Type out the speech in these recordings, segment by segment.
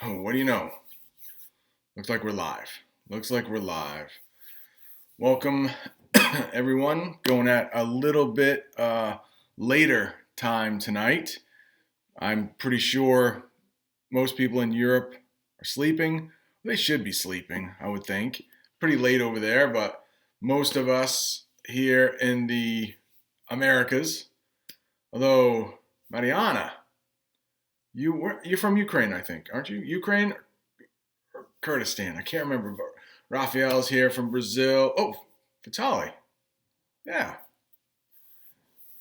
Oh, what do you know? Looks like we're live. Looks like we're live. Welcome, everyone. Going at a little bit later time tonight. I'm pretty sure most people in Europe are sleeping. They should be sleeping, I would think. Pretty late over there, but most of us here in the Americas, although Mariana, you're from Ukraine, I think, aren't you? Ukraine or Kurdistan? I can't remember. But Raphael's here from Brazil. Oh, Vitali. Yeah,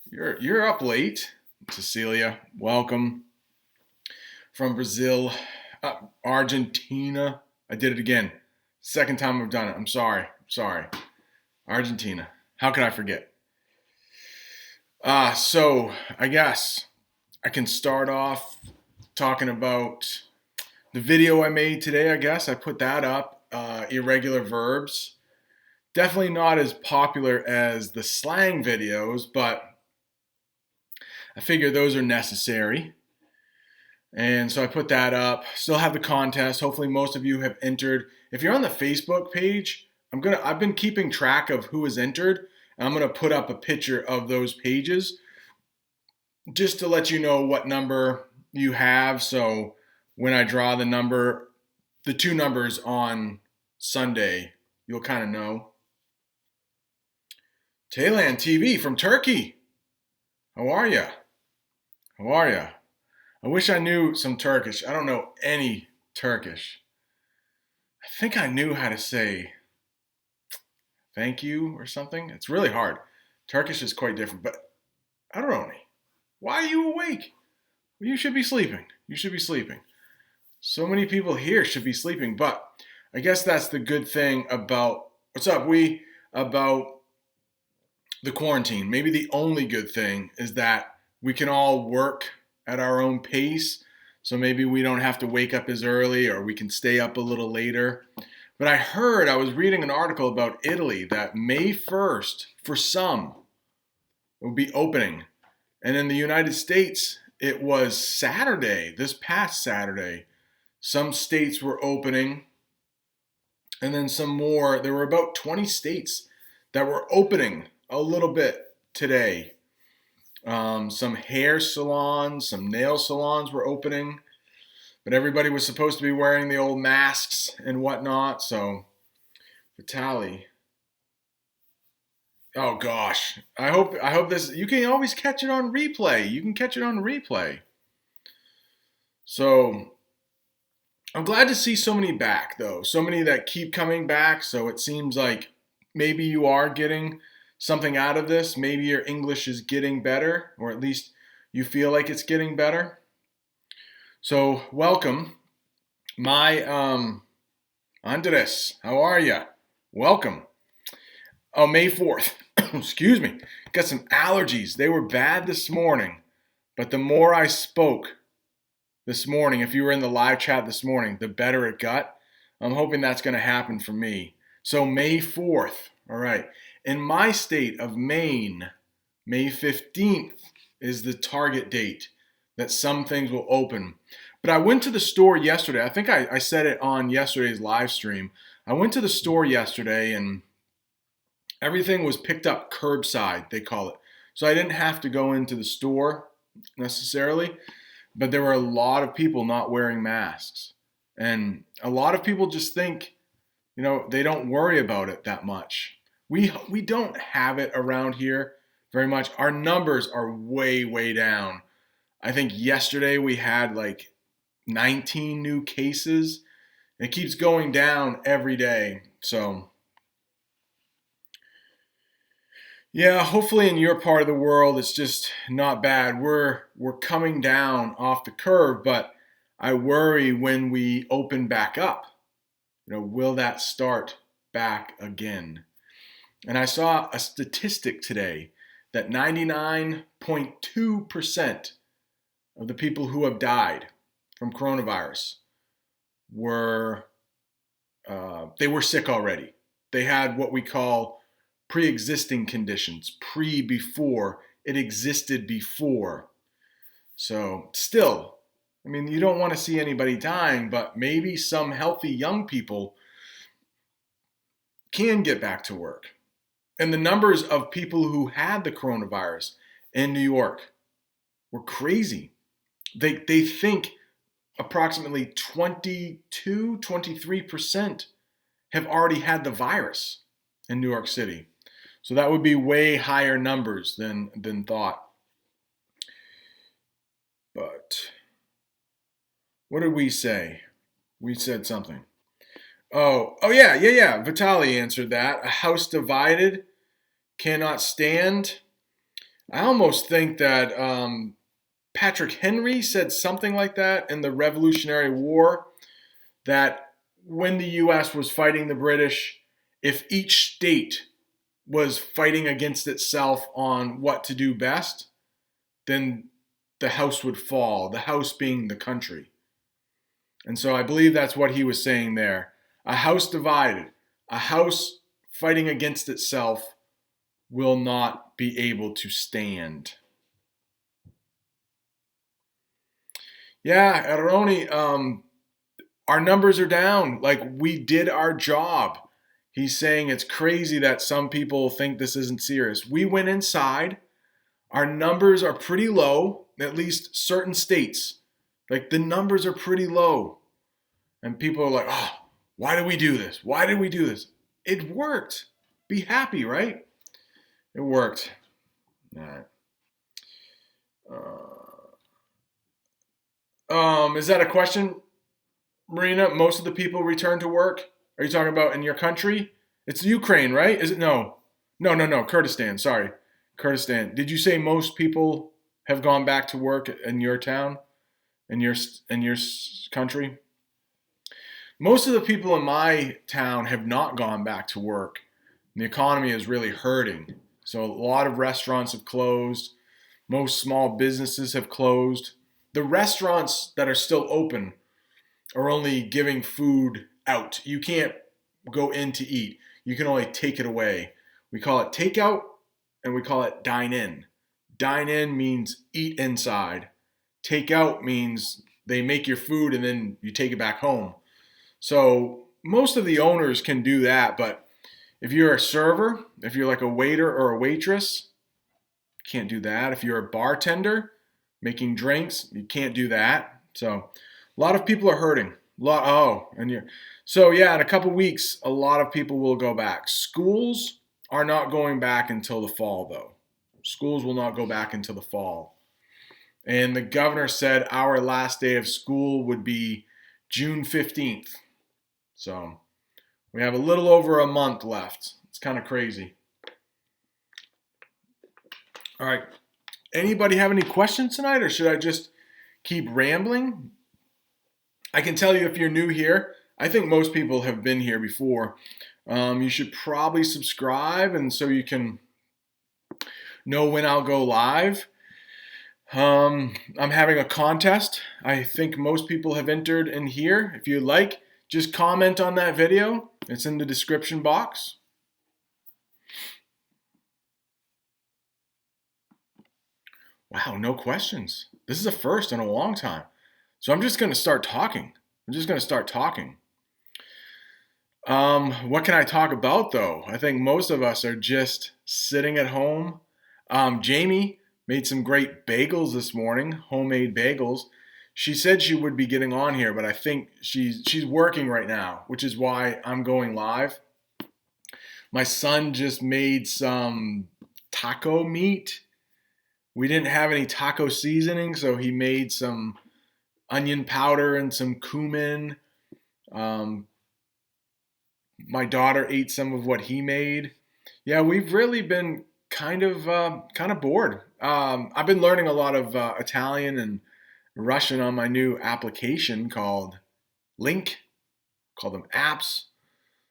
you're up late. Cecilia, welcome from Brazil, Argentina. I did it again. Second time I've done it. I'm sorry. Argentina. How could I forget? So I guess I can start off talking about the video I made today. I guess I put that up. Irregular verbs. Definitely not as popular as the slang videos, but I figure those are necessary. And so I put that up. Still have the contest. Hopefully most of you have entered. If you're on the Facebook page, I've been keeping track of who has entered. And I'm gonna put up a picture of those pages just to let you know what number you have. So when I draw the two numbers on Sunday, you'll kind of know. Taylan TV from Turkey. How are ya? I wish I knew some Turkish. I don't know any Turkish. I think I knew how to say thank you or something. It's really hard. Turkish is quite different, but I don't know. Why are you awake? You should be sleeping. So many people here should be sleeping, but I guess that's the good thing about about the quarantine. Maybe the only good thing is that we can all work at our own pace. So maybe we don't have to wake up as early, or we can stay up a little later. But I was reading an article about Italy that May 1st, for some, will be opening. And in the United States, it was Saturday, this past Saturday. Some states were opening, and then some more. There were about 20 states that were opening a little bit today. Some hair salons, some nail salons were opening, but everybody was supposed to be wearing the old masks and whatnot. So, Vitali. Oh gosh, I hope this. You can always catch it on replay. So, I'm glad to see so many back, though. So many that keep coming back. So it seems like maybe you are getting something out of this. Maybe your English is getting better, or at least you feel like it's getting better. So welcome. My Andres, how are you? Welcome. Oh, May 4th. Excuse me. Got some allergies. They were bad this morning, but the more I spoke this morning, if you were in the live chat this morning, the better it got. I'm hoping that's going to happen for me. So May 4th. All right. In my state of Maine, May 15th is the target date that some things will open. But I went to the store yesterday. I think I said it on yesterday's live stream. I went to the store yesterday and everything was picked up curbside, they call it. So I didn't have to go into the store necessarily, but there were a lot of people not wearing masks. And a lot of people just think, they don't worry about it that much. We don't have it around here very much. Our numbers are way, way down. I think yesterday we had like 19 new cases. It keeps going down every day. So, yeah, hopefully in your part of the world it's just not bad. We're coming down off the curve, but I worry when we open back up. Will that start back again? And I saw a statistic today that 99.2% of the people who have died from coronavirus were sick already. They had what we call pre-existing conditions, before, it existed before. So still, I mean, you don't want to see anybody dying, but maybe some healthy young people can get back to work. And the numbers of people who had the coronavirus in New York were crazy. They think approximately 22, 23% have already had the virus in New York City. So that would be way higher numbers than thought. But what did we say? We said something. Oh yeah. Vitali answered that. A house divided cannot stand. I almost think that Patrick Henry said something like that in the Revolutionary War, that when the U.S. was fighting the British, if each state was fighting against itself on what to do best, then the house would fall, the house being the country. And so I believe that's what he was saying there. A house divided, a house fighting against itself will not be able to stand. Yeah, Aroni, our numbers are down. Like, we did our job. He's saying it's crazy that some people think this isn't serious. We went inside. Our numbers are pretty low, at least certain states. Like, the numbers are pretty low. And people are like, oh, why did we do this? Why did we do this? It worked. Be happy, right? It worked. All right. Is that a question, Marina? Most of the people return to work? Are you talking about in your country? It's Ukraine, right? Is it? No. Kurdistan. Sorry. Kurdistan. Did you say most people have gone back to work in your town? In your country? Most of the people in my town have not gone back to work. The economy is really hurting. So a lot of restaurants have closed. Most small businesses have closed. The restaurants that are still open are only giving food out. You can't go in to eat. You can only take it away. We call it takeout and we call it dine in. Dine in means eat inside. Takeout means they make your food and then you take it back home. So most of the owners can do that, but if you're a server, if you're like a waiter or a waitress, you can't do that. If you're a bartender making drinks, you can't do that. So a lot of people are hurting. In a couple weeks, a lot of people will go back. Schools are not going back until the fall, though. Schools will not go back until the fall. And the governor said our last day of school would be June 15th. So we have a little over a month left. It's kind of crazy. All right. Anybody have any questions tonight, or should I just keep rambling? I can tell you if you're new here, I think most people have been here before. You should probably subscribe, and so you can know when I'll go live. I'm having a contest. I think most people have entered in here. If you'd like, just comment on that video. It's in the description box. Wow, no questions. This is a first in a long time. So I'm just going to start talking. What can I talk about, though? I think most of us are just sitting at home. Jamie made some great bagels this morning, homemade bagels. She said she would be getting on here, but I think she's working right now, which is why I'm going live. My son just made some taco meat. We didn't have any taco seasoning, so he made some onion powder and some cumin. My daughter ate some of what he made. Yeah, we've really been kind of bored. I've been learning a lot of Italian and Russian on my new application called Link, call them apps.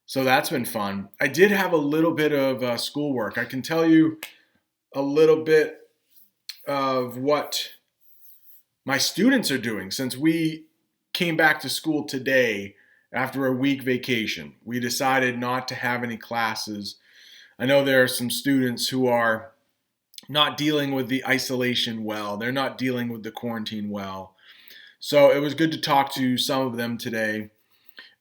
So that's been fun. I did have a little bit of schoolwork. I can tell you a little bit of what my students are doing since we came back to school today after a week vacation. We decided not to have any classes. I know there are some students who are not dealing with the isolation well. They're not dealing with the quarantine well. So it was good to talk to some of them today.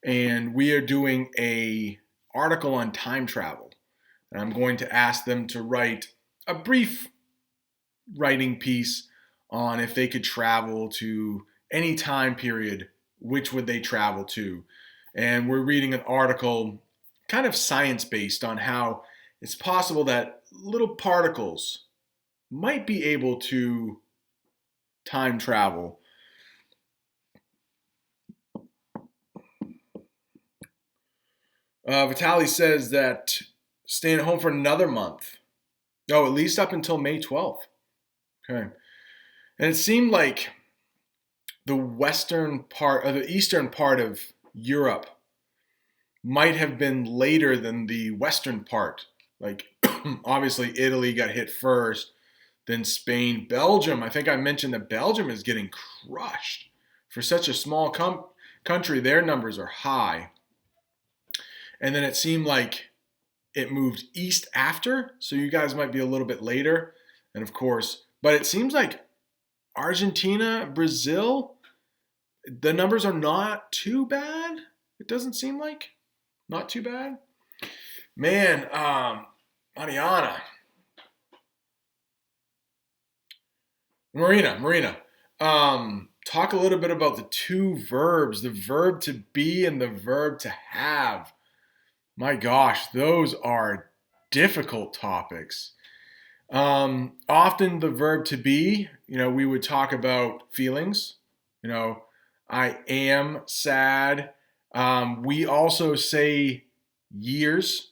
And we are doing a article on time travel. And I'm going to ask them to write a brief writing piece on if they could travel to any time period, which would they travel to? And we're reading an article, kind of science based, on how it's possible that little particles might be able to time travel. Vitaly says that staying at home for another month. Oh, at least up until May 12th. Okay. And it seemed like the western part, or the eastern part of Europe might have been later than the western part. Like, obviously, Italy got hit first, then Spain. Belgium, I think I mentioned that Belgium is getting crushed. For such a small country, their numbers are high. And then it seemed like it moved east after, so you guys might be a little bit later. And of course, but it seems like Argentina, Brazil, the numbers are not too bad. It doesn't seem like. Not too bad. Man, Mariana. Marina. Talk a little bit about the two verbs, the verb to be and the verb to have. My gosh, those are difficult topics. Often the verb to be, we would talk about feelings. I am sad. We also say years.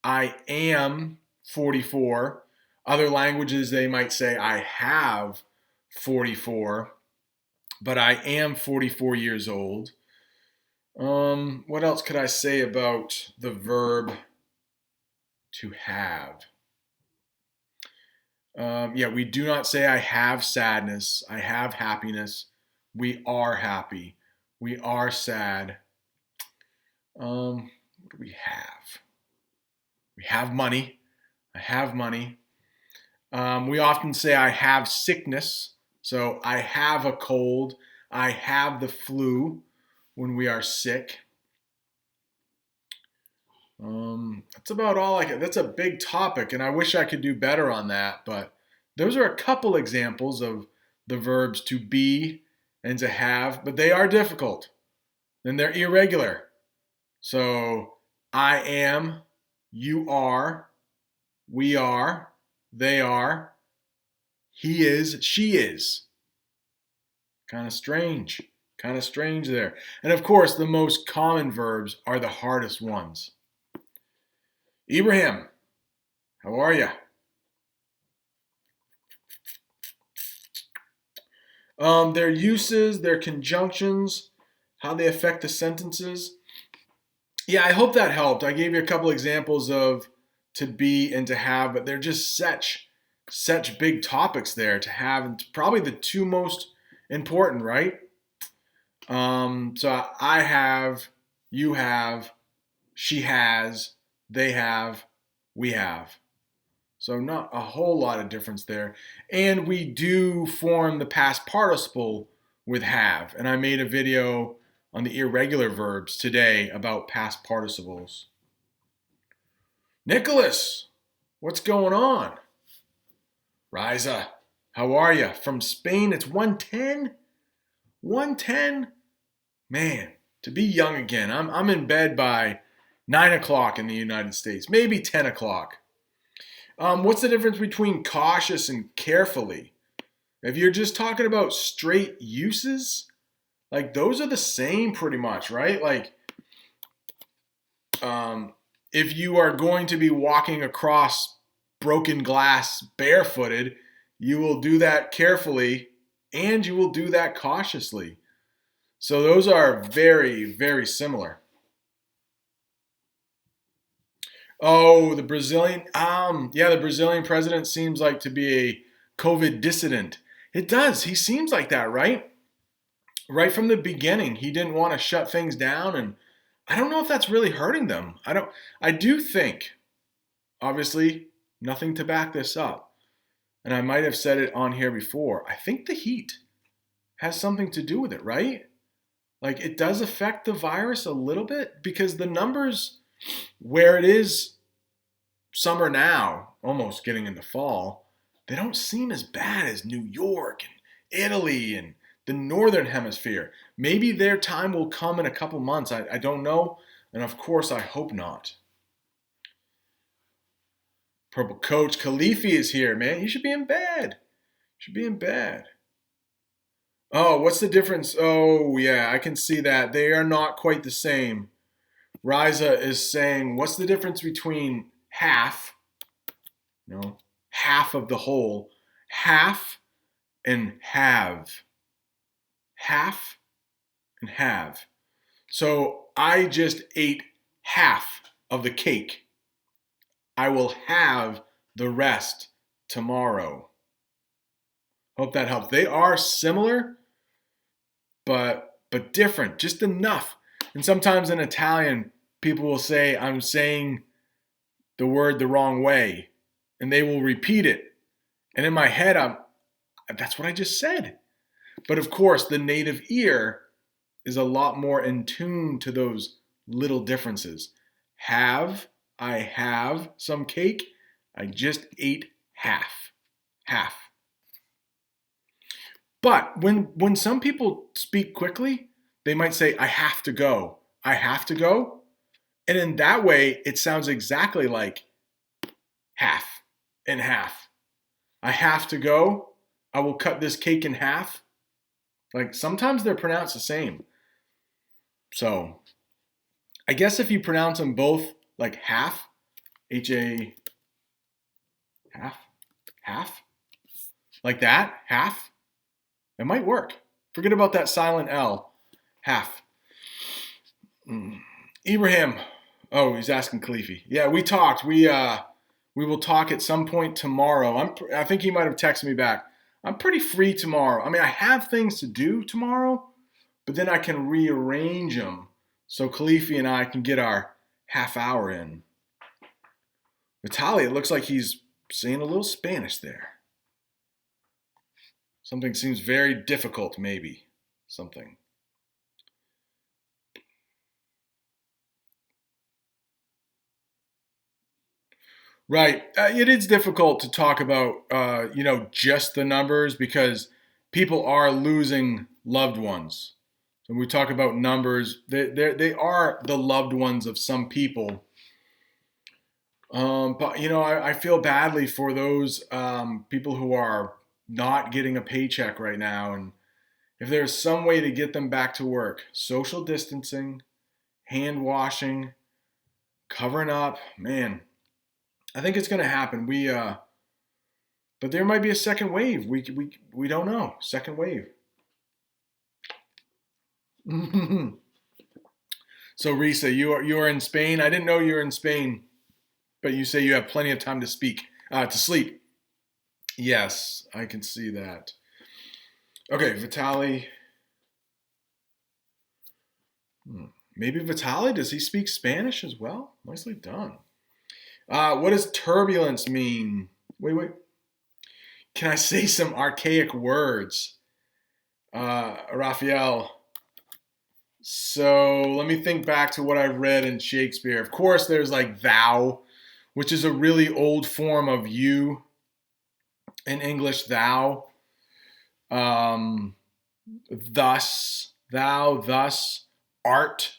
I am 44. Other languages, they might say I have 44, but I am 44 years old. What else could I say about the verb to have? We do not say I have sadness. I have happiness. We are happy. We are sad. What do we have? We have money. I have money. We often say I have sickness. So I have a cold. I have the flu when we are sick. That's about all I can. That's a big topic, and I wish I could do better on that. But those are a couple examples of the verbs to be and to have, but they are difficult. And they're irregular. So I am, you are, we are, they are, he is, she is. Kind of strange there. And of course, the most common verbs are the hardest ones. Ibrahim, how are you? Their uses, their conjunctions, how they affect the sentences. Yeah, I hope that helped. I gave you a couple examples of to be and to have, but they're just such big topics there to have, and probably the two most important, right? So I have, you have, she has, they have, we have. So not a whole lot of difference there. And we do form the past participle with have. And I made a video on the irregular verbs today about past participles. Nicholas, what's going on? Raisa, how are you? From Spain, it's 1:10? 1:10? Man, to be young again. I'm in bed by 9 o'clock in the United States, maybe 10 o'clock. What's the difference between cautious and carefully? If you're just talking about straight uses, like those are the same pretty much, right? Like, if you are going to be walking across broken glass barefooted, you will do that carefully and you will do that cautiously. So those are very, very similar. Oh, the Brazilian, the Brazilian president seems like to be a COVID dissident. It does. He seems like that, right? Right from the beginning, he didn't want to shut things down, and I don't know if that's really hurting them. I do think, obviously, nothing to back this up, and I might have said it on here before. I think the heat has something to do with it, right? Like it does affect the virus a little bit because the numbers where it is summer now, almost getting into fall, they don't seem as bad as New York and Italy and the northern hemisphere. Maybe their time will come in a couple months. I don't know. And of course, I hope not. Purple Coach Khalifi is here, man. You should be in bed. You should be in bed. Oh, what's the difference? Oh, yeah, I can see that. They are not quite the same. Raisa is saying, what's the difference between half, half of the whole, half and have? Half and have. So I just ate half of the cake. I will have the rest tomorrow. Hope that helps. They are similar, but different, just enough. And sometimes in Italian, people will say, I'm saying the word the wrong way, and they will repeat it. And in my head, that's what I just said. But of course, the native ear is a lot more in tune to those little differences. I have some cake. I just ate half. Half. But when some people speak quickly, they might say, I have to go. I have to go. And in that way, it sounds exactly like half and half. I have to go. I will cut this cake in half. Like sometimes they're pronounced the same. So I guess if you pronounce them both like half, H-A, half, like that, half, it might work. Forget about that silent L, half. Ibrahim, oh, he's asking Khalifi. Yeah, we talked. We will talk at some point tomorrow. I think he might have texted me back. I'm pretty free tomorrow. I mean, I have things to do tomorrow, but then I can rearrange them so Khalifi and I can get our half hour in. Vitaly, it looks like he's saying a little Spanish there. Something seems very difficult, maybe. Something. Right. It is difficult to talk about, just the numbers because people are losing loved ones. So when we talk about numbers, they are the loved ones of some people. But, I feel badly for those people who are not getting a paycheck right now. And if there's some way to get them back to work, social distancing, hand washing, covering up, man, I think it's going to happen. But there might be a second wave. We don't know. Second wave. So Raisa, you are in Spain. I didn't know you were in Spain, but you say you have plenty of time to sleep. Yes, I can see that. Okay, Vitaly. Maybe Vitaly, does he speak Spanish as well? Nicely done. What does turbulence mean? Wait. Can I say some archaic words? Raphael. So let me think back to what I read in Shakespeare. Of course, there's like thou, which is a really old form of you. In English, thou. Thus, thou, thus, art.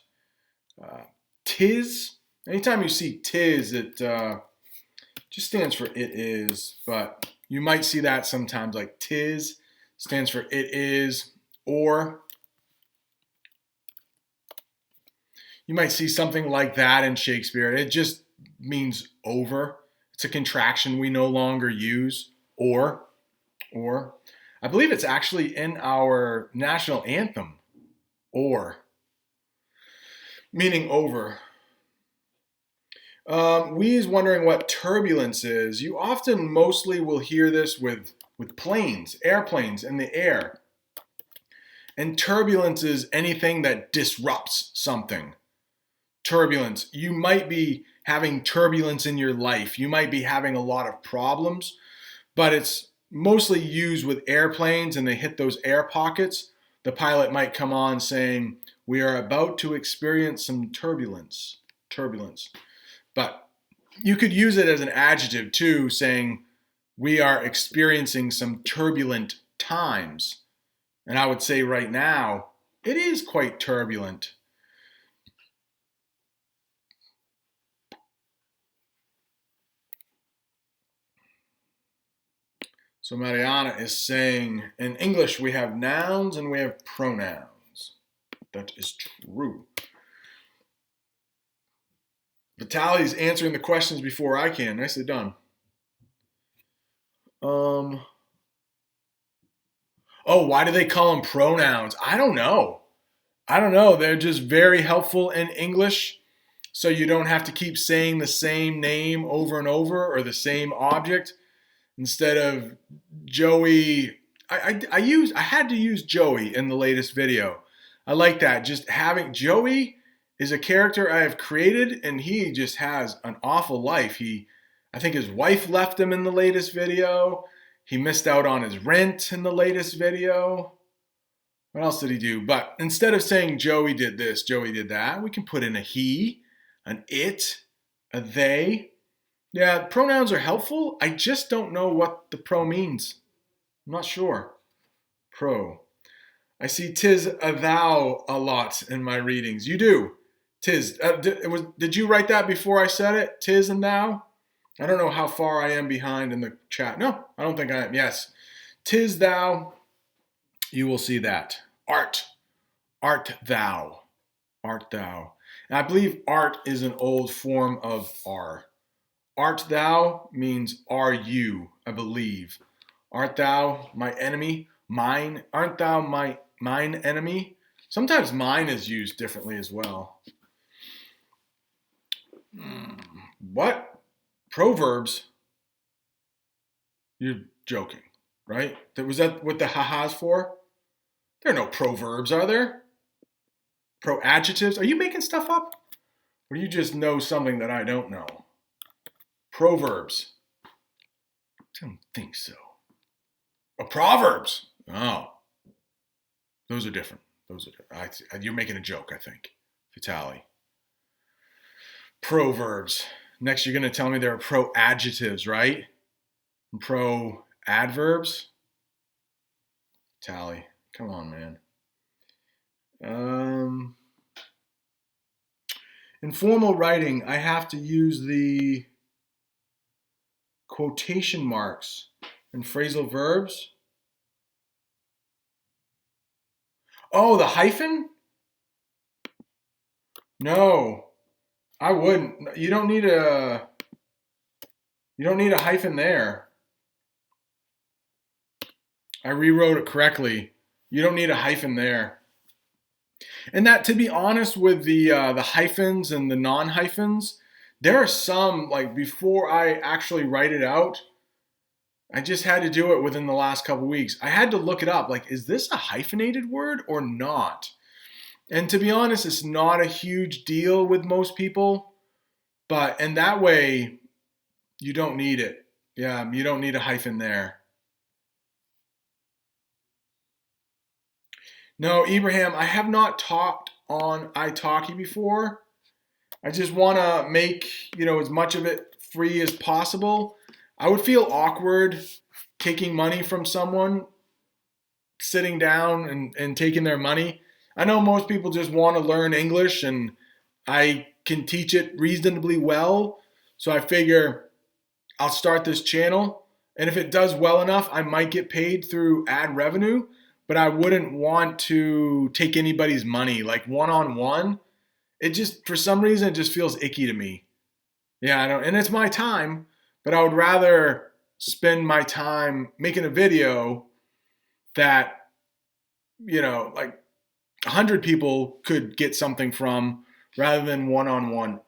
Tis. Anytime you see tis, it just stands for it is. But you might see that sometimes, like tis stands for it is, or you might see something like that in Shakespeare. It just means over. It's a contraction we no longer use. Or. I believe it's actually in our national anthem. Or. Meaning over. We is wondering what turbulence is. You often mostly will hear this with planes, airplanes in the air. And turbulence is anything that disrupts something. Turbulence. You might be having turbulence in your life. You might be having a lot of problems, but it's mostly used with airplanes and they hit those air pockets the pilot might come on saying, we are about to experience some turbulence. Turbulence. But you could use it as an adjective too, saying, we are experiencing some turbulent times. And I would say right now, it is quite turbulent. So Mariana is saying, in English, we have nouns and we have pronouns. That is true. Vitali's answering the questions before I can. Nicely done. Oh, why do they call them pronouns? I don't know. They're just very helpful in English, so you don't have to keep saying the same name over and over or the same object. Instead of Joey, I had to use Joey in the latest video. I like that. Just having Joey is a character I have created, and he just has an awful life. I think his wife left him in the latest video. He missed out on his rent in the latest video. What else did he do? But instead of saying Joey did this, Joey did that, we can put in a he, an it, a they. Yeah, pronouns are helpful. I just don't know what the pro means. I'm not sure. Pro. I see tis a thou a lot in my readings. You do. Tis. Did you write that before I said it? Tis and thou? I don't know how far I am behind in the chat. No, I don't think I am. Yes. Tis thou. You will see that. Art. Art thou. Art thou. And I believe art is an old form of are. Art thou means are you, I believe. Art thou my enemy? Mine? Aren't thou mine enemy? Sometimes mine is used differently as well. What? Proverbs? You're joking, right? Was that what the ha-ha's for? There are no proverbs, are there? Pro adjectives? Are you making stuff up? Or do you just know something that I don't know? Proverbs. I don't think so. Oh, proverbs. Oh. Those are different. You're making a joke, I think. Vitali. Proverbs. Next, you're going to tell me there are pro adjectives, right? And pro adverbs. Vitali. Come on, man. In formal writing, I have to use the quotation marks and phrasal verbs. Oh, the hyphen? No, I wouldn't. You don't need a hyphen there. I rewrote it correctly. You don't need a hyphen there. And that, to be honest, with the hyphens and the non-hyphens, there are some, like, before I actually write it out, I just had to do it within the last couple weeks. I had to look it up, like, is this a hyphenated word or not? And to be honest, it's not a huge deal with most people, and that way, you don't need it. Yeah, you don't need a hyphen there. No, Ibrahim, I have not talked on italki before. I just want to make, as much of it free as possible. I would feel awkward taking money from someone, sitting down and taking their money. I know most people just want to learn English, and I can teach it reasonably well. So I figure I'll start this channel, and if it does well enough, I might get paid through ad revenue. But I wouldn't want to take anybody's money, like one-on-one. It just, for some reason, it just feels icky to me. Yeah, I know, and it's my time, but I would rather spend my time making a video that, like 100 people could get something from rather than one-on-one.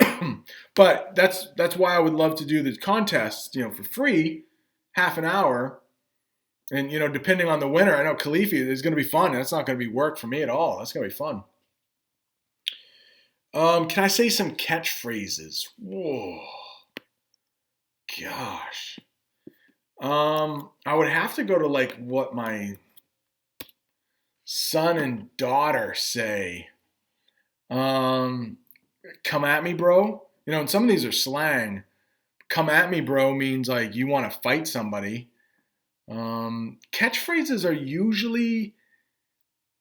But that's why I would love to do the contest, for free, half an hour. And, depending on the winner, I know Khalifi is going to be fun. That's not going to be work for me at all. That's going to be fun. Can I say some catchphrases? Whoa. Gosh. I would have to go to, like, what my son and daughter say? Um, Come at me, bro. And some of these are slang. Come at me, bro means like you want to fight somebody. Catchphrases are usually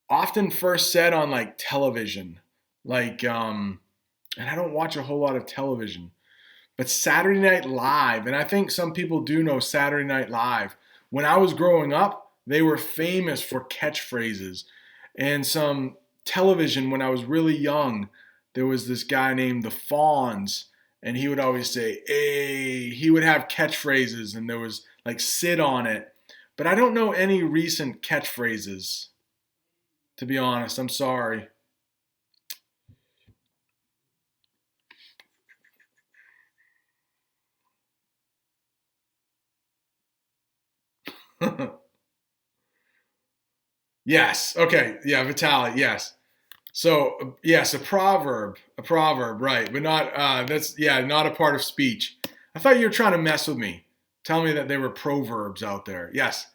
often first said on like television. Like, and I don't watch a whole lot of television, but Saturday Night Live, and I think some people do know Saturday Night Live. When I was growing up, they were famous for catchphrases. And some television, when I was really young, there was this guy named the Fonz, and he would always say, hey, he would have catchphrases, and there was like sit on it. But I don't know any recent catchphrases, to be honest. I'm sorry. Yes. Okay. Yeah, Vitaly. Yes. So yes, a proverb, right? But not that's yeah, not a part of speech. I thought you were trying to mess with me. Tell me that there were proverbs out there. Yes,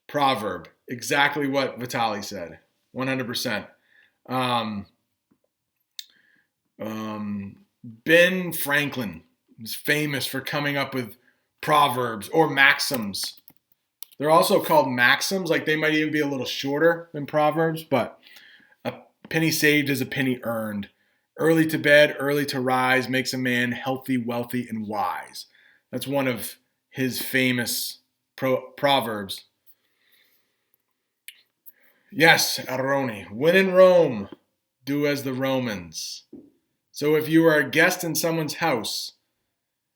proverb. Exactly what Vitaly said. 100%. Um, Ben Franklin is famous for coming up with proverbs or maxims. They're also called maxims. Like they might even be a little shorter than proverbs, but a penny saved is a penny earned. Early to bed, early to rise makes a man healthy, wealthy, and wise. That's one of his famous proverbs. Yes, Aroni. When in Rome, do as the Romans. So if you are a guest in someone's house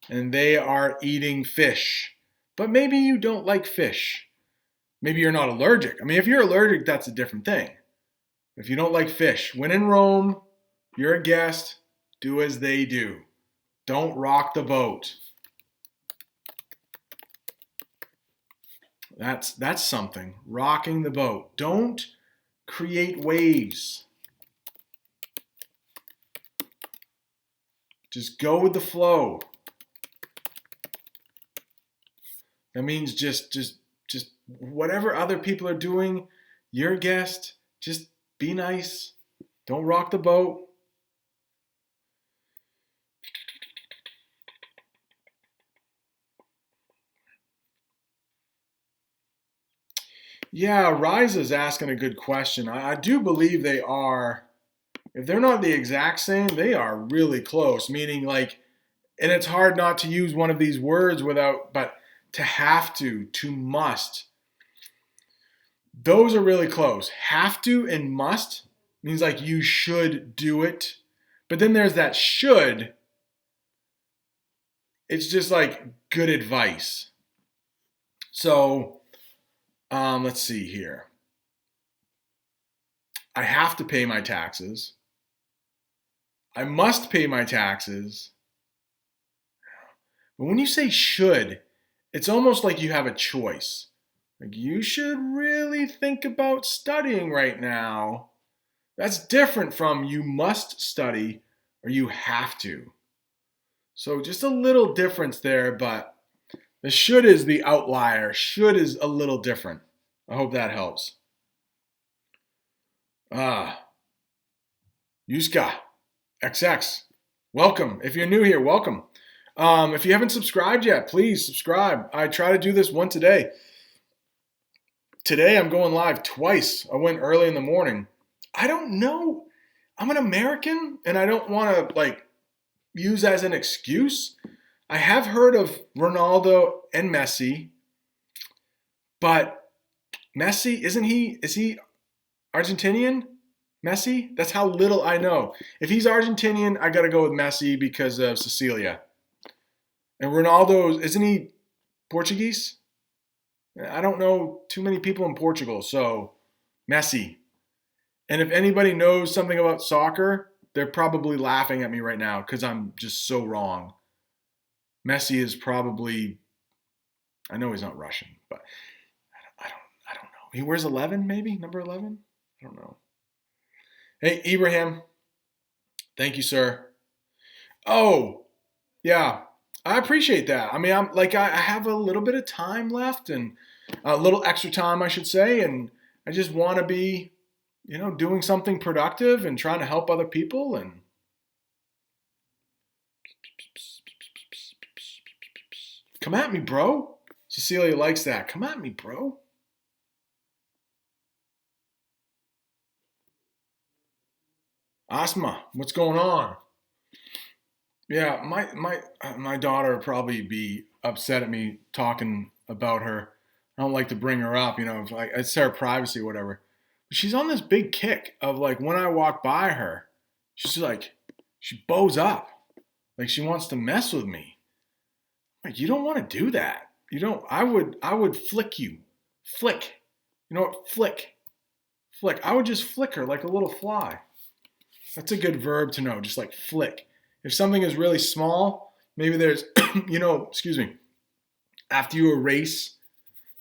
and they are eating fish, but maybe you don't like fish. Maybe you're not allergic. I mean, if you're allergic, that's a different thing. If you don't like fish, when in Rome, you're a guest, do as they do. Don't rock the boat. That's something. Rocking the boat. Don't create waves. Just go with the flow. That means just whatever other people are doing, you're a guest. Just be nice. Don't rock the boat. Yeah, Raisa's asking a good question. I do believe they are, if they're not the exact same, they are really close. Meaning like, and it's hard not to use one of these words without, but to have to must. Those are really close. Have to and must means like you should do it. But then there's that should. It's just like good advice. So let's see here. I have to pay my taxes. I must pay my taxes. But when you say should, it's almost like you have a choice. Like you should really think about studying right now. That's different from you must study or you have to. So just a little difference there, but the should is the outlier. Should is a little different. I hope that helps. Yuska, XX, welcome. If you're new here, welcome. If you haven't subscribed yet, please subscribe. I try to do this once a day. Today I'm going live twice. I went early in the morning. I don't know. I'm an American and I don't want to like use as an excuse. I have heard of Ronaldo and Messi, but Messi, is he Argentinian? Messi? That's how little I know. If he's Argentinian, I got to go with Messi because of Cecilia. And Ronaldo, isn't he Portuguese? I don't know too many people in Portugal, so Messi. And if anybody knows something about soccer, they're probably laughing at me right now because I'm just so wrong. Messi is probably, I know he's not Russian, but I don't know. He wears 11, maybe number 11. I don't know. Hey, Ibrahim, thank you, sir. Oh, yeah, I appreciate that. I mean, I have a little bit of time left and a little extra time, I should say, and I just want to be doing something productive and trying to help other people. And come at me, bro. Cecilia likes that. Come at me, bro. Asma, what's going on? Yeah, my daughter would probably be upset at me talking about her. I don't like to bring her up, like it's her privacy or whatever. But she's on this big kick of like when I walk by her, she's like she bows up. Like she wants to mess with me. Like you don't want to do that. You don't I would flick you. Flick. You know what? Flick. Flick. I would just flick her like a little fly. That's a good verb to know, just like flick. If something is really small, maybe there's, excuse me, after you erase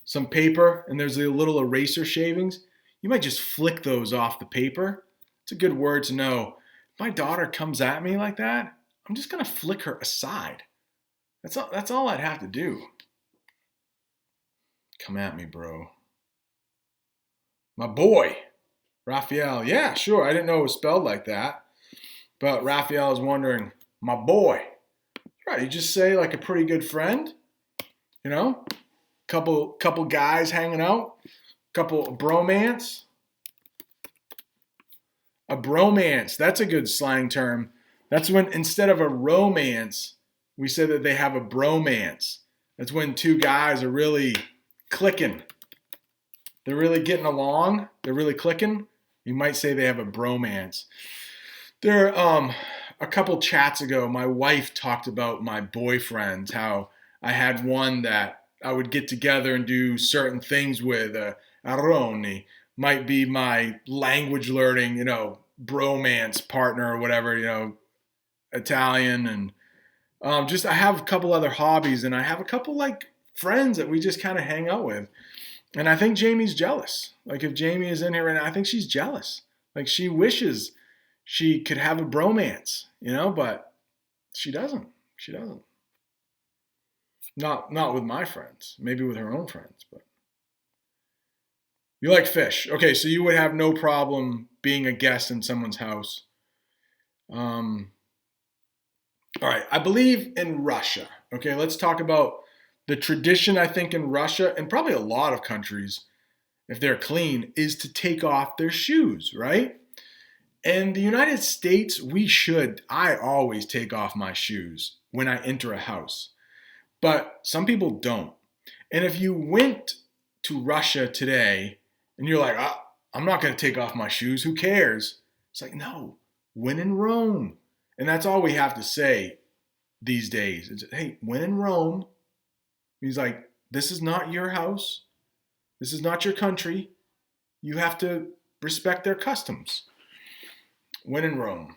some paper and there's a little eraser shavings, you might just flick those off the paper. It's a good word to know. If my daughter comes at me like that, I'm just going to flick her aside. That's all I'd have to do. Come at me, bro. My boy, Raphael. Yeah, sure. I didn't know it was spelled like that. But Raphael is wondering, my boy. Right, you just say like a pretty good friend, couple guys hanging out, couple bromance. A bromance, that's a good slang term. That's when instead of a romance, we say that they have a bromance. That's when two guys are really clicking. They're really getting along. They're really clicking. You might say they have a bromance. There, a couple chats ago, my wife talked about my boyfriends, how I had one that I would get together and do certain things with. Aroni might be my language learning, bromance partner or whatever, Italian. And just I have a couple other hobbies, and I have a couple like friends that we just kind of hang out with. And I think Jamie's jealous. Like if Jamie is in here right now, I think she's jealous. Like she wishes she could have a bromance, but she doesn't. She doesn't. Not with my friends. Maybe with her own friends, but you like fish. Okay, so you would have no problem being a guest in someone's house. All right, I believe in Russia. Okay, let's talk about the tradition, I think, in Russia and probably a lot of countries, if they're clean, is to take off their shoes, right? In the United States, I always take off my shoes when I enter a house. But some people don't. And if you went to Russia today and you're like, I'm not going to take off my shoes, who cares? It's like, no, when in Rome. And that's all we have to say these days. It's, hey, when in Rome, he's like, this is not your house. This is not your country. You have to respect their customs. When in Rome.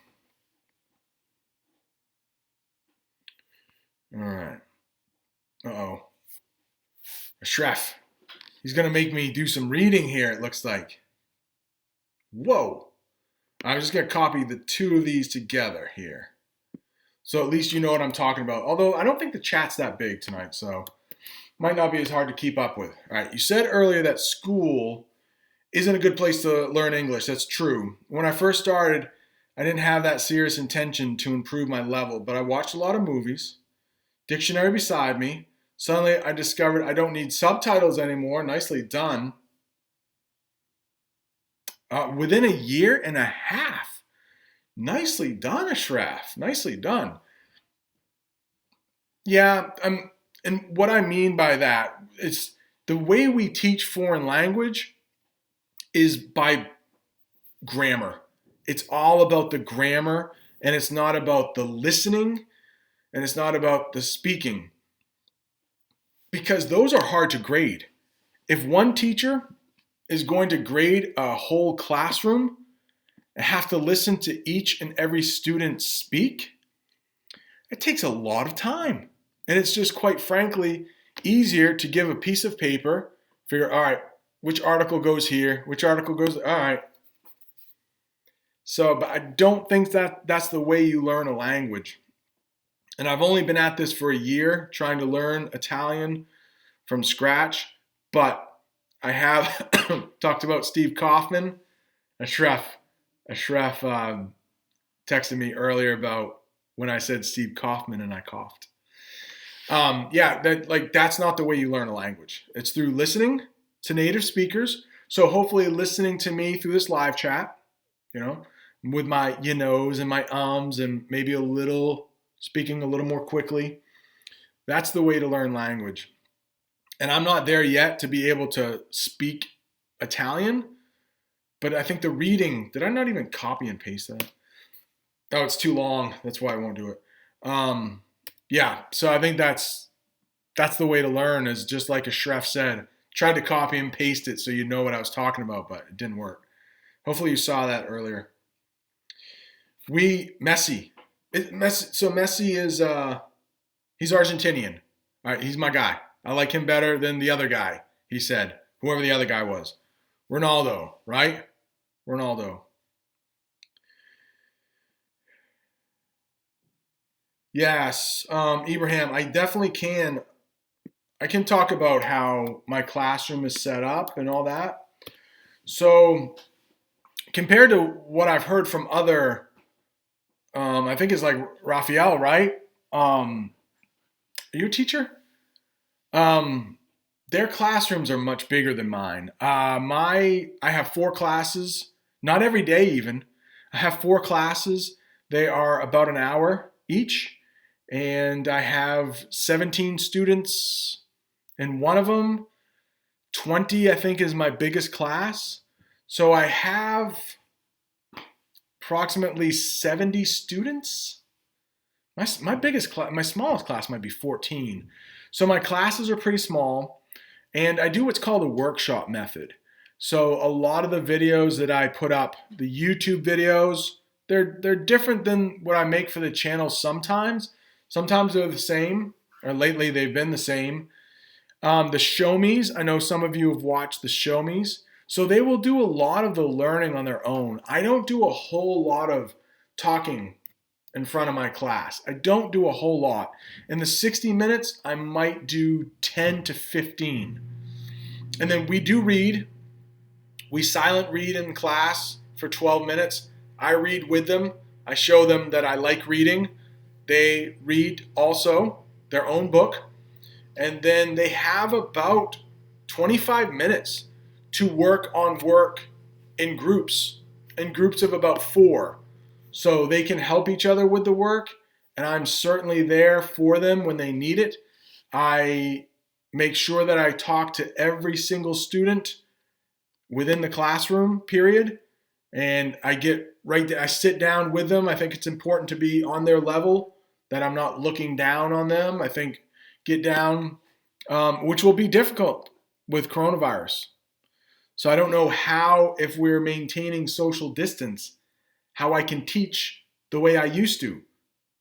All right. Uh-oh. Shref. He's going to make me do some reading here, it looks like. Whoa. I'm just going to copy the two of these together here. So at least you know what I'm talking about. Although I don't think the chat's that big tonight, so might not be as hard to keep up with. All right. You said earlier that school isn't a good place to learn English. That's true. When I first started, I didn't have that serious intention to improve my level, but I watched a lot of movies, dictionary beside me. Suddenly I discovered I don't need subtitles anymore. Nicely done. Within a year and a half. Nicely done, Ashraf. Nicely done. Yeah, and what I mean by that is the way we teach foreign language is by grammar. It's all about the grammar, and it's not about the listening, and it's not about the speaking. Because those are hard to grade. If one teacher is going to grade a whole classroom and have to listen to each and every student speak, it takes a lot of time. And it's just quite frankly easier to give a piece of paper, figure, all right, which article goes here, which article goes, all right. So, but I don't think that's the way you learn a language. And I've only been at this for a year, trying to learn Italian from scratch, but I have talked about Steve Kaufman Ashraf, Ashraf texted me earlier about when I said Steve Kaufman and I coughed. Yeah, that's not the way you learn a language. It's through listening to native speakers. So hopefully listening to me through this live chat, you know, with my you knows and my ums and maybe a little speaking a little more quickly. That's the way to learn language. And I'm not there yet to be able to speak Italian, but I think the reading, did I not even copy and paste that? Oh, it's too long. That's why I won't do it. Yeah, so I think that's the way to learn, is just like Ashraf said. Tried to copy and paste it so you know what I was talking about, but it didn't work. Hopefully you saw that earlier. Messi. So Messi is he's Argentinian. All right, he's my guy. I like him better than the other guy, he said. Whoever the other guy was. Ronaldo, right? Ronaldo. Yes, Ibrahim, I definitely can. I can talk about how my classroom is set up and all that. So, compared to what I've heard from other, I think it's like Raphael, right? Are you a teacher? Their classrooms are much bigger than mine. I have 4 classes, not every day even. I have 4 classes. They are about an hour each, and I have 17 students in one of them. 20, I think, is my biggest class. So I have approximately 70 students. My biggest class, my smallest class might be 14. So my classes are pretty small, and I do what's called a workshop method. So a lot of the videos that I put up, the YouTube videos, they're different than what I make for the channel sometimes. Sometimes they're the same, or lately they've been the same. The show me's, I know some of you have watched the show me's. So they will do a lot of the learning on their own. I don't do a whole lot of talking in front of my class. I don't do a whole lot. In the 60 minutes, I might do 10 to 15. And then we do read. We silent read in class for 12 minutes. I read with them. I show them that I like reading. They read also their own book. And then they have about 25 minutes to work on work in groups of about 4. So they can help each other with the work, and I'm certainly there for them when they need it. I make sure that I talk to every single student within the classroom period, and I sit down with them. I think it's important to be on their level, that I'm not looking down on them. I think get down, which will be difficult with coronavirus. So I don't know how, if we're maintaining social distance, how I can teach the way I used to,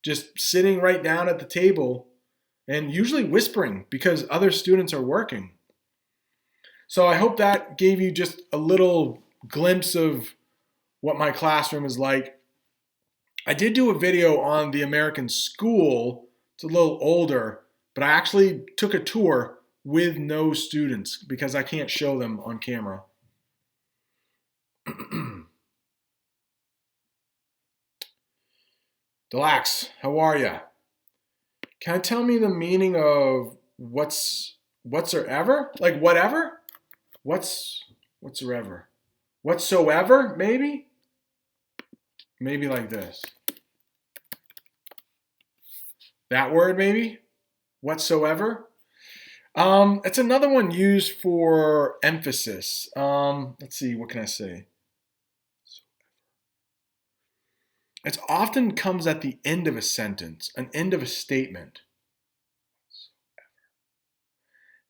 just sitting right down at the table and usually whispering because other students are working. So I hope that gave you just a little glimpse of what my classroom is like. I did do a video on the American school. It's a little older, but I actually took a tour with no students because I can't show them on camera. Delax, how are ya? Can I tell me the meaning of whatsoever? Like whatever? Whatsoever? Whatsoever, maybe? Maybe like this. That word, maybe? Whatsoever? It's another one used for emphasis. Let's see, what can I say? It often comes at the end of a sentence, an end of a statement.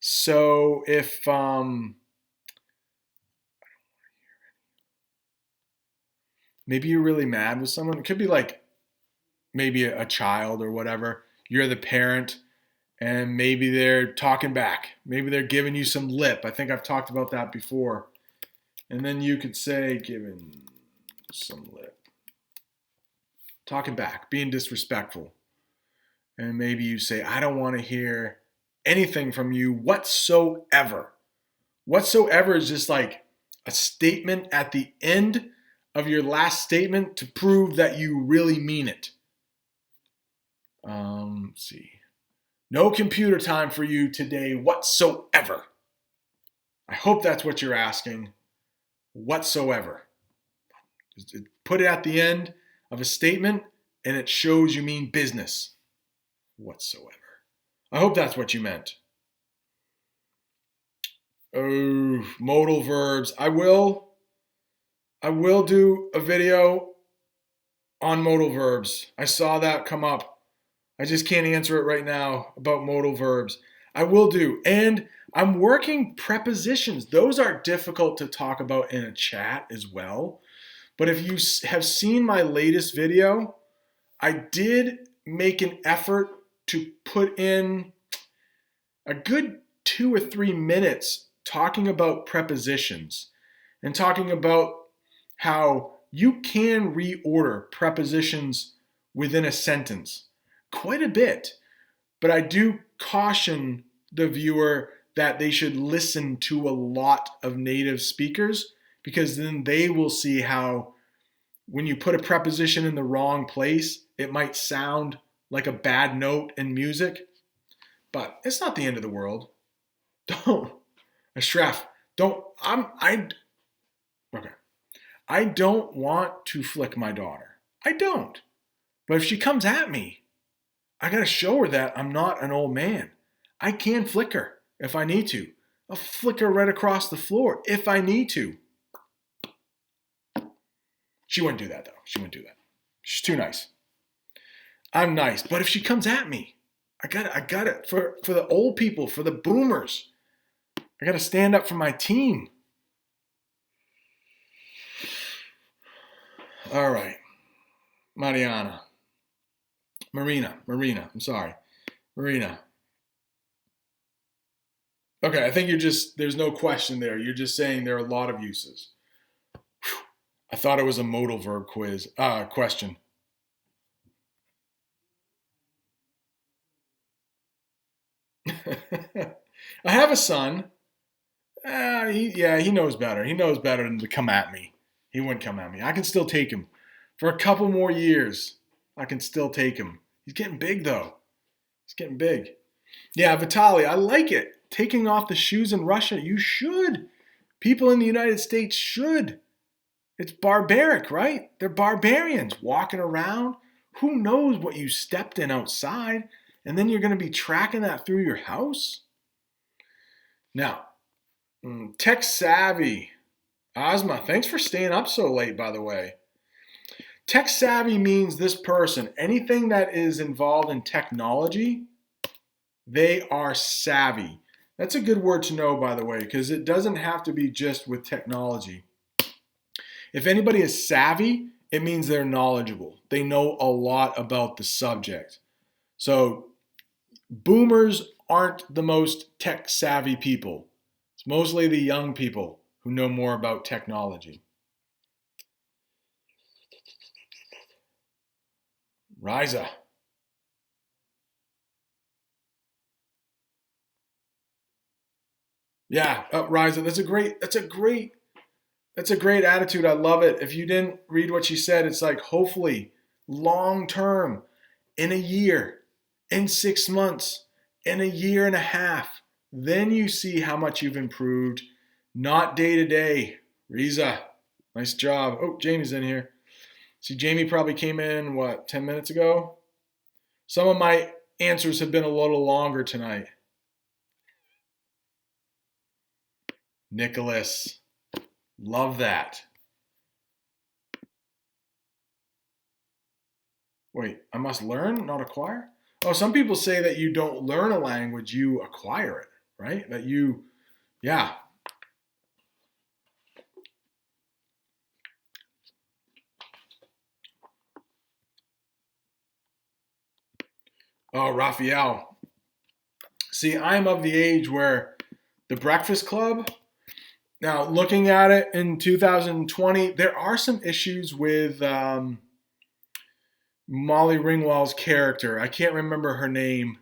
So if maybe you're really mad with someone, it could be like maybe a child or whatever. You're the parent, and maybe they're talking back. Maybe they're giving you some lip. I think I've talked about that before. And then you could say, giving some lip. Talking back, being disrespectful. And maybe you say, I don't want to hear anything from you whatsoever. Whatsoever is just like a statement at the end of your last statement to prove that you really mean it. Let's see. No computer time for you today whatsoever. I hope that's what you're asking. Whatsoever. Put it at the end of a statement and it shows you mean business. Whatsoever. I hope that's what you meant. Oh, modal verbs. I will do a video on modal verbs. I saw that come up. I just can't answer it right now about modal verbs. I will do. And I'm working prepositions. Those are difficult to talk about in a chat as well. But if you have seen my latest video, I did make an effort to put in a good 2 or 3 minutes talking about prepositions and talking about how you can reorder prepositions within a sentence quite a bit. But I do caution the viewer that they should listen to a lot of native speakers, because then they will see how when you put a preposition in the wrong place, it might sound like a bad note in music. But it's not the end of the world. Don't, Ashraf, okay. I don't want to flick my daughter. I don't. But if she comes at me, I got to show her that I'm not an old man. I can flick her if I need to. I'll flick her right across the floor if I need to. She wouldn't do that, though. She wouldn't do that. She's too nice. I'm nice. But if she comes at me, I got it. For the old people, for the boomers, I got to stand up for my team. All right. Marina, I'm sorry. Marina. Okay, I think there's no question there. You're just saying there are a lot of uses. Whew. I thought it was a modal verb question. I have a son. He knows better. He knows better than to come at me. He wouldn't come at me. I can still take him. For a couple more years, I can still take him. He's getting big, though. He's getting big. Yeah, Vitaly, I like it. Taking off the shoes in Russia, you should. People in the United States should. It's barbaric, right? They're barbarians walking around. Who knows what you stepped in outside? And then you're going to be tracking that through your house? Now, tech savvy. Ozma, thanks for staying up so late, by the way. Tech savvy means this person, anything that is involved in technology, they are savvy. That's a good word to know, by the way, because it doesn't have to be just with technology. If anybody is savvy, it means they're knowledgeable. They know a lot about the subject. So boomers aren't the most tech savvy people. It's mostly the young people who know more about technology. Raisa. Yeah, Raisa, that's a great attitude. I love it. If you didn't read what she said, it's like hopefully long term, in a year, in 6 months, in a year and a half, then you see how much you've improved, not day to day. Raisa, nice job. Oh, Jamie's in here. See, Jamie probably came in, 10 minutes ago? Some of my answers have been a little longer tonight. Nicholas, love that. Wait, I must learn, not acquire? Oh, some people say that you don't learn a language, you acquire it, right? Yeah. Oh, Raphael. See, I'm of the age where the Breakfast Club, now looking at it in 2020, there are some issues with Molly Ringwald's character. I can't remember her name.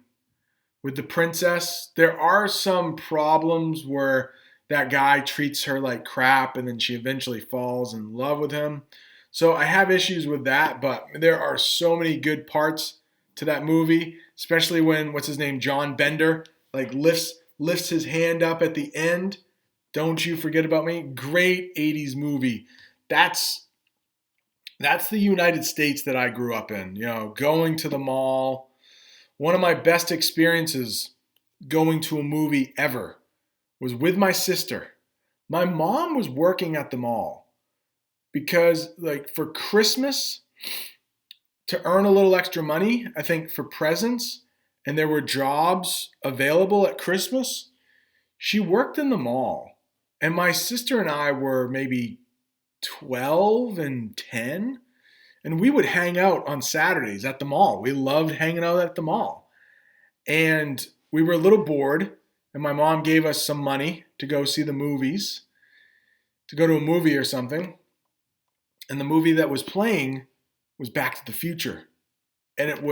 With the princess, there are some problems where that guy treats her like crap and then she eventually falls in love with him. So I have issues with that, but there are so many good parts to that movie, especially when what's his name, John Bender, like lifts his hand up at the end. Don't you forget about me. Great 80s movie. That's the United States that I grew up in. You know, going to the mall. One of my best experiences going to a movie ever was with my sister. My mom was working at the mall because, like, for Christmas, to earn a little extra money, I think for presents, and there were jobs available at Christmas, she worked in the mall. And my sister and I were maybe 12 and 10, and we would hang out on Saturdays at the mall. We loved hanging out at the mall. And we were a little bored, and my mom gave us some money to go see the movies, to go to a movie or something. And the movie that was playing was Back to the Future. And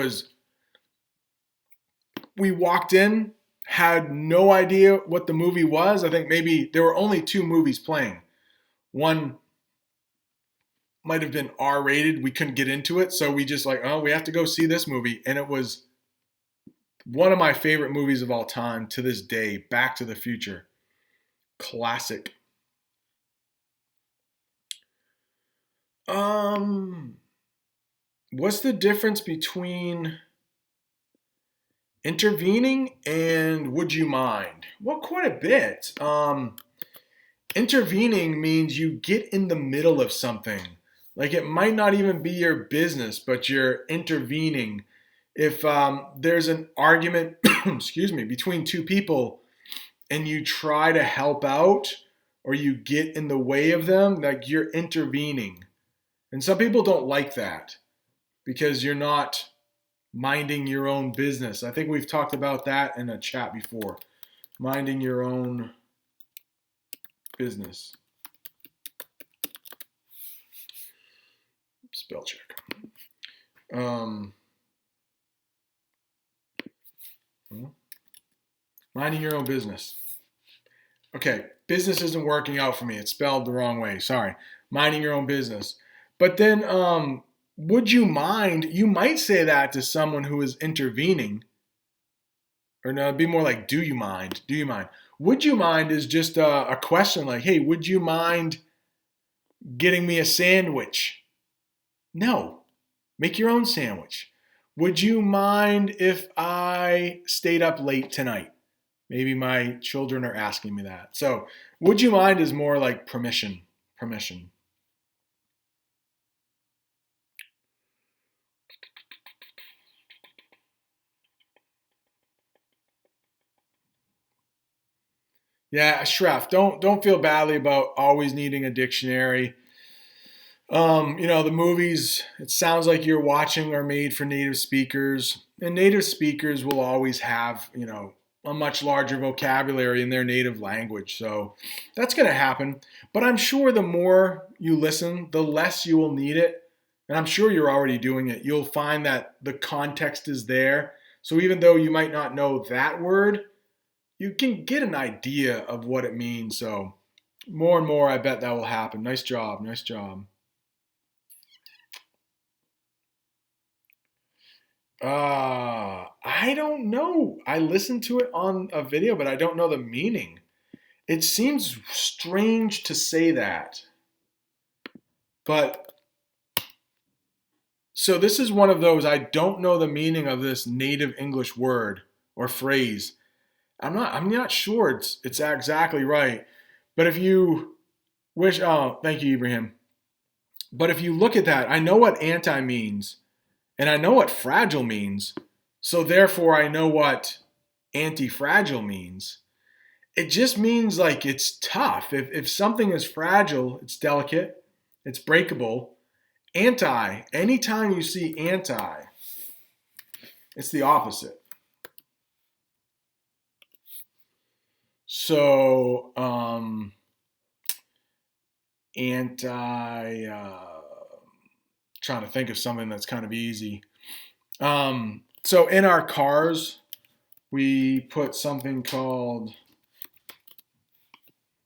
we walked in, had no idea what the movie was. I think maybe there were only 2 movies playing. One might have been R-rated. We couldn't get into it. So we just like, oh, we have to go see this movie. And it was one of my favorite movies of all time to this day, Back to the Future. Classic. What's the difference between intervening and would you mind? Well, quite a bit. Intervening means you get in the middle of something. Like it might not even be your business, but you're intervening. If there's an argument, excuse me, between 2 people and you try to help out or you get in the way of them, like you're intervening. And some people don't like that because you're not minding your own business. I think we've talked about that in a chat before. Minding your own business. Spell check. Minding your own business. Okay, business isn't working out for me. It's spelled the wrong way. Sorry. Minding your own business. But then, would you mind? You might say that to someone who is intervening. Or no, it'd be more like, do you mind? Do you mind? Would you mind is just a question like, hey, would you mind getting me a sandwich? No. Make your own sandwich. Would you mind if I stayed up late tonight? Maybe my children are asking me that. So, would you mind is more like permission. Permission. Yeah, Shref, don't feel badly about always needing a dictionary. The movies, it sounds like you're watching are made for native speakers, and native speakers will always have, a much larger vocabulary in their native language. So that's going to happen. But I'm sure the more you listen, the less you will need it. And I'm sure you're already doing it. You'll find that the context is there. So even though you might not know that word, you can get an idea of what it means. So more and more, I bet that will happen. Nice job. Nice job. I don't know. I listened to it on a video, but I don't know the meaning. It seems strange to say that. But so this is one of those, I don't know the meaning of this native English word or phrase. I'm not sure it's exactly right. But if you thank you, Ibrahim. But if you look at that, I know what anti means, and I know what fragile means. So therefore, I know what antifragile means. It just means like it's tough. If something is fragile, it's delicate, it's breakable. Anytime you see anti, it's the opposite. So, trying to think of something that's kind of easy. So in our cars, we put something called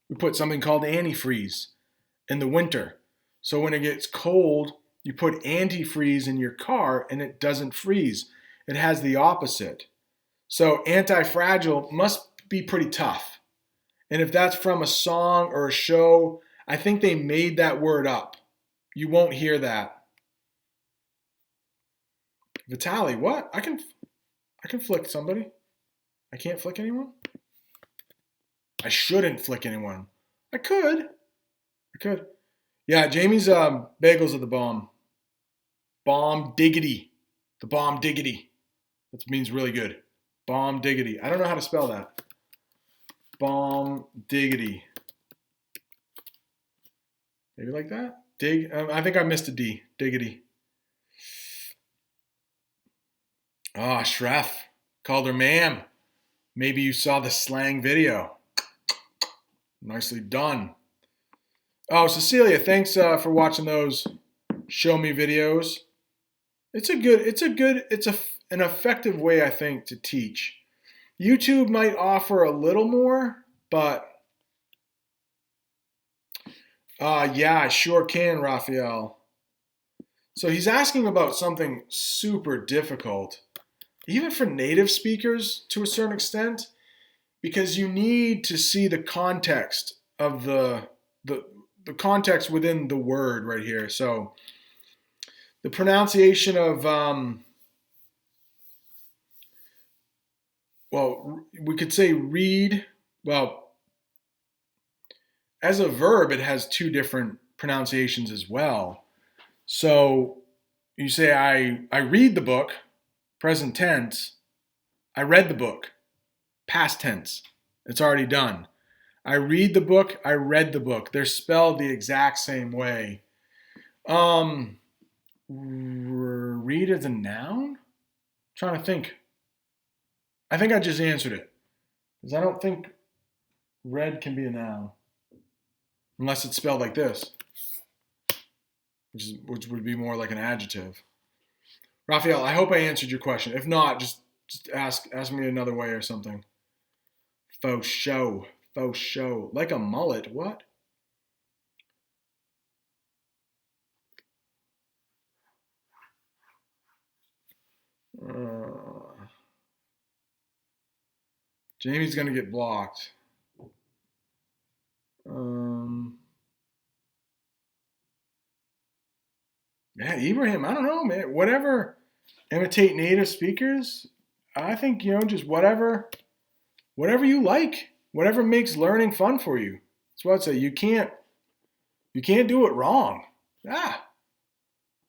We put something called antifreeze in the winter. So when it gets cold, you put antifreeze in your car and it doesn't freeze. It has the opposite. So antifragile must be pretty tough. And if that's from a song or a show, I think they made that word up. You won't hear that. Vitaly, what? I can flick somebody. I can't flick anyone? I shouldn't flick anyone. I could. Yeah, Jamie's bagels are the bomb. Bomb diggity. The bomb diggity. That means really good. Bomb diggity. I don't know how to spell that. Bomb diggity. Maybe like that? I think I missed a D. Diggity. Ah, Shref. Called her ma'am. Maybe you saw the slang video. Nicely done. Oh, Cecilia, thanks for watching those show me videos. It's an effective way, I think, to teach. YouTube might offer a little more, but yeah, I sure can, Raphael. So he's asking about something super difficult, even for native speakers to a certain extent, because you need to see the context of the context within the word right here. So the pronunciation of, well, we could say read. Well, as a verb, it has two different pronunciations as well. So you say, I read the book, present tense. I read the book, past tense. It's already done. I read the book, I read the book. They're spelled the exact same way. Read as a noun? I'm trying to think. I think I just answered it. Because I don't think read can be a noun. Unless it's spelled like this. Which would be more like an adjective. Raphael, I hope I answered your question. If not, just ask me another way or something. Faux show. Like a mullet. What? Jamie's gonna get blocked. Yeah, Ibrahim, I don't know, man. Whatever, imitate native speakers. I think, just whatever you like, whatever makes learning fun for you. That's what I'd say. You can't do it wrong.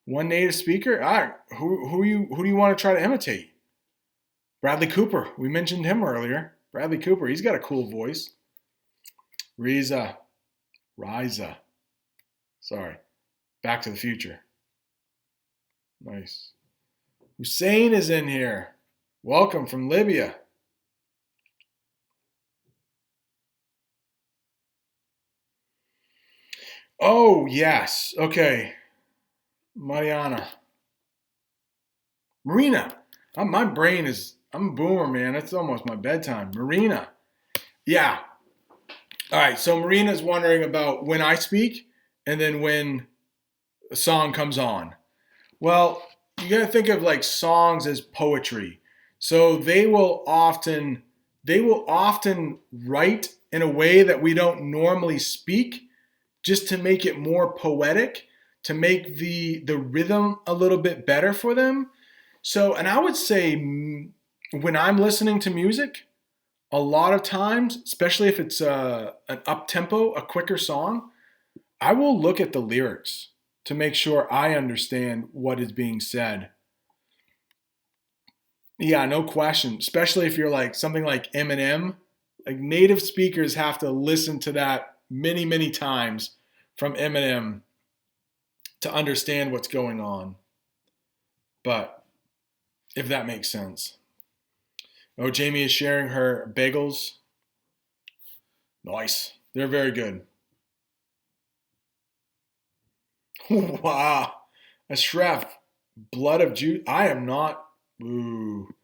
One native speaker. Who do you want to try to imitate? Bradley Cooper. We mentioned him earlier. Bradley Cooper. He's got a cool voice. Raisa. Sorry. Back to the Future. Nice. Hussein is in here. Welcome from Libya. Oh, yes. Okay. Marina. My brain is, I'm a boomer, man. It's almost my bedtime. Marina. Yeah. All right. So Marina's wondering about when I speak and then when a song comes on. Well, you got to think of like songs as poetry. So they will often write in a way that we don't normally speak, just to make it more poetic, to make the rhythm a little bit better for them. So, and I would say when I'm listening to music, a lot of times, especially if it's an up-tempo, a quicker song, I will look at the lyrics to make sure I understand what is being said. Yeah, no question. Especially if you're like something like Eminem, like native speakers have to listen to that many, many times from Eminem to understand what's going on. But if that makes sense. Oh, Jamie is sharing her bagels. Nice. They're very good. Wow. A Shref. Blood of Juice. I am not. Ooh.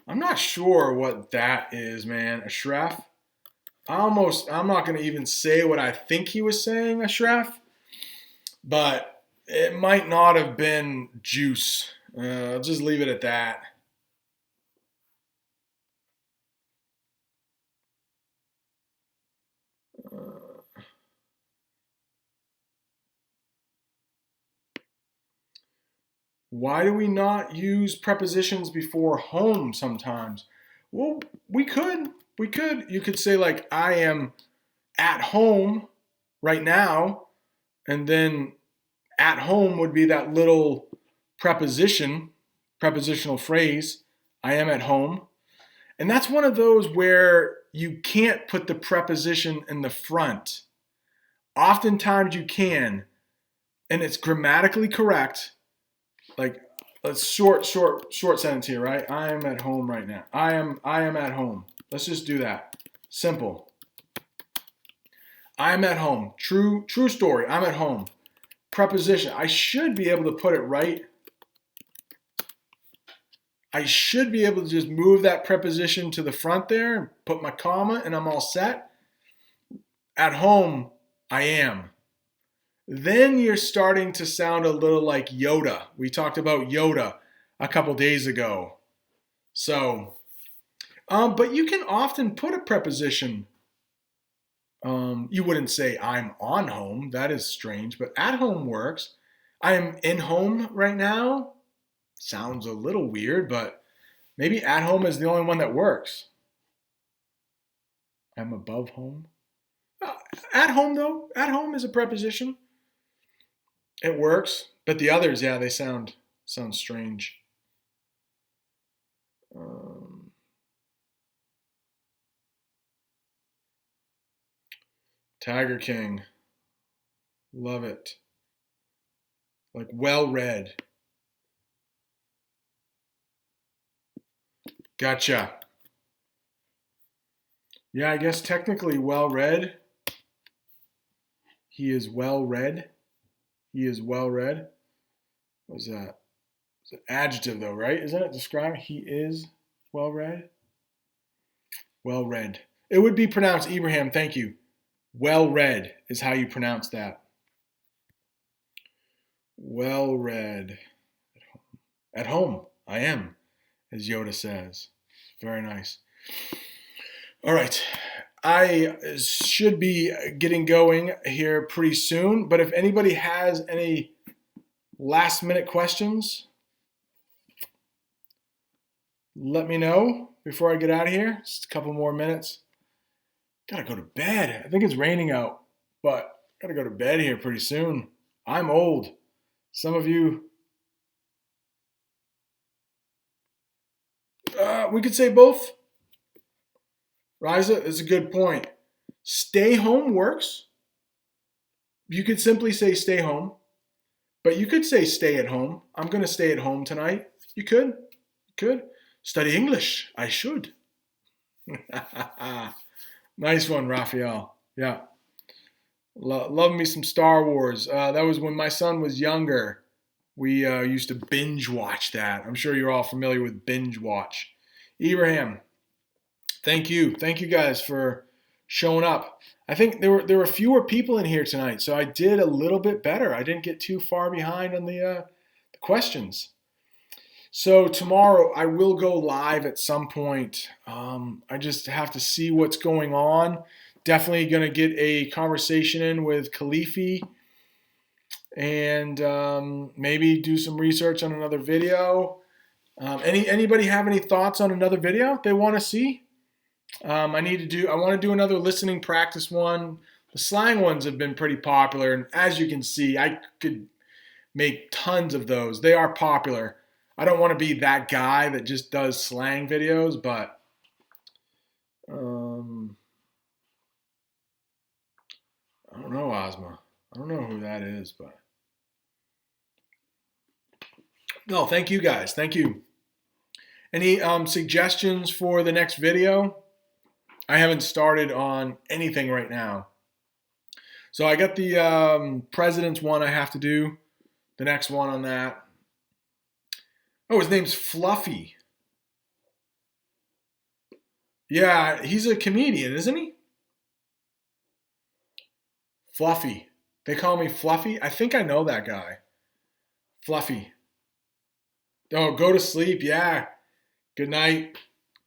I'm not sure what that is, man. A Shref. I'm not going to even say what I think he was saying, Ashraf, but it might not have been juice. I'll just leave it at that. Why do we not use prepositions before home sometimes? Well, we could. We could. You could say, like, I am at home right now, and then at home would be that little prepositional phrase, I am at home. And that's one of those where you can't put the preposition in the front. Oftentimes you can, and it's grammatically correct. Like, let's short sentence here, right? I am at home right now. I am at home. Let's just do that. Simple. I am at home. True story. I'm at home. Preposition. I should be able to put it right. I should be able to just move that preposition to the front there and put my comma and I'm all set. At home, I am. Then you're starting to sound a little like Yoda. We talked about Yoda a couple days ago. So, but you can often put a preposition. You wouldn't say I'm on home. That is strange, but at home works. I am in home right now. Sounds a little weird, but maybe at home is the only one that works. I'm above home. At home, though, at home is a preposition. It works, but the others, yeah, they sound strange. Tiger King, love it. Like well read. Gotcha. Yeah, I guess technically well read. He is well read. He is well read. What's that? It's an adjective though, right? Isn't it describing he is well read? Well read. It would be pronounced Ibrahim, thank you. Well read is how you pronounce that. Well read. At home, I am, as Yoda says. Very nice. All right. I should be getting going here pretty soon, but if anybody has any last minute questions, let me know before I get out of here. Just a couple more minutes. Gotta go to bed. I think it's raining out, but gotta go to bed here pretty soon. I'm old. Some of you, we could say both. Raisa, it's a good point. Stay home works. You could simply say stay home, but you could say stay at home. I'm going to stay at home tonight. You could. You could. Study English. I should. Nice one, Raphael. Yeah. Love me some Star Wars. That was when my son was younger. We used to binge watch that. I'm sure you're all familiar with binge watch. Ibrahim, thank you. Thank you guys for showing up. I think there were fewer people in here tonight, so I did a little bit better. I didn't get too far behind on the questions. So tomorrow I will go live at some point. I just have to see what's going on. Definitely going to get a conversation in with Khalifi and maybe do some research on another video. Anybody have any thoughts on another video they want to see? I want to do another listening practice one. The slang ones have been pretty popular, and as you can see, I could make tons of those. They are popular. I don't want to be that guy that just does slang videos, but I don't know, Ozma. I don't know who that is, but no, thank you guys. Thank you. Any suggestions for the next video? I haven't started on anything right now. So I got the president's one I have to do. The next one on that. Oh, his name's Fluffy. Yeah, he's a comedian, isn't he? Fluffy. They call me Fluffy. I think I know that guy. Fluffy. Oh, go to sleep. Yeah. Good night.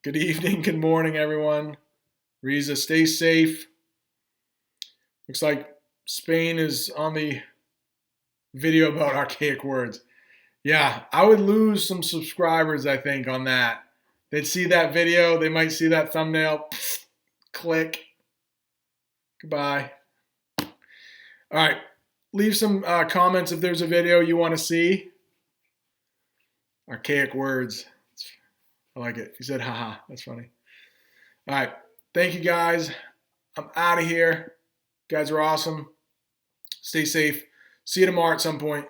Good evening. Good morning, everyone. Raisa, stay safe. Looks like Spain is on the video about archaic words. Yeah, I would lose some subscribers, I think, on that. They'd see that video. They might see that thumbnail. Click. Goodbye. All right. Leave some comments if there's a video you want to see. Archaic words. I like it. He said, haha. That's funny. All right. Thank you, guys. I'm out of here. You guys are awesome. Stay safe. See you tomorrow at some point.